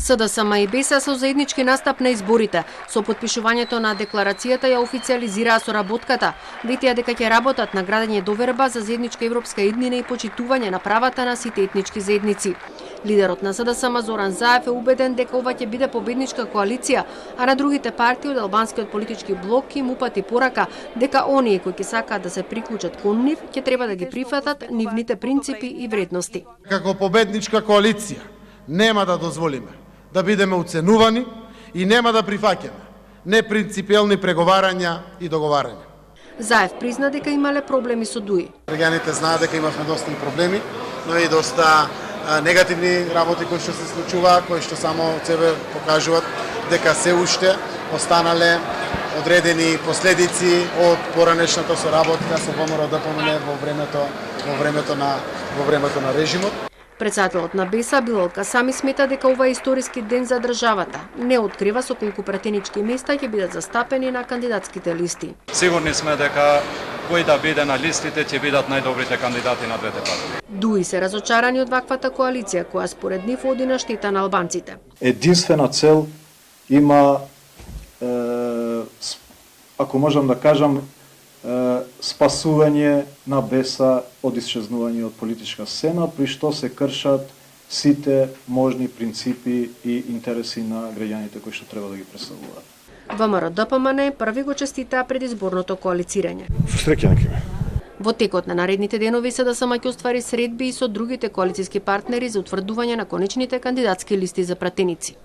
СДСМ и БЕСА со заеднички настап на изборите. Со потпишувањето на декларацијата ја официализираа соработката. Ветија дека ќе работат на градење доверба за заедничка европска иднина и почитување на правата на сите етнички заедници. Лидерот на СДСМ Зоран Заев е убеден дека ова ќе биде победничка коалиција, а на другите партии од албанскиот политички блок им упати порака дека оние кои ќе сакаат да се приклучат кон нив ќе треба да ги прифатат нивните принципи и вредности. Како победничка коалиција нема да дозволиме да бидеме уценувани и нема да прифаќаме непринципиелни преговарања и договарања. Заев призна дека имале проблеми со ДУИ. Граѓаните знаат дека имавме доста проблеми, но и доста негативни работи кои што се случуваат, кои што само од себе покажуваат дека се уште останале одредени последици од поранешната соработка со ВМРО-ДПМН во времето на режимот. Председателот на БЕСА Билал Касами смета дека ова е историски ден за државата. Не открива со колку пратенички места ќе бидат застапени на кандидатските листи. Сигурни сме дека кој да биде на листите ќе бидат најдобрите кандидати на двете партии. ДУИ се разочарани од ваквата коалиција која според нив оди на штета на албанците. Единствена цел има, ако можам да кажам, спасување на БЕСА од исчезнување од политичка сцена, при што се кршат сите можни принципи и интереси на граѓаните кои што треба да ги представуваат. ВМРО-ДПМН први го честитаа предизборното коалицирање. Среќа некиме. Во текот на наредните денови СДСМ ќе оствари средби и со другите коалициски партнери за утврдување на конечните кандидатски листи за пратеници.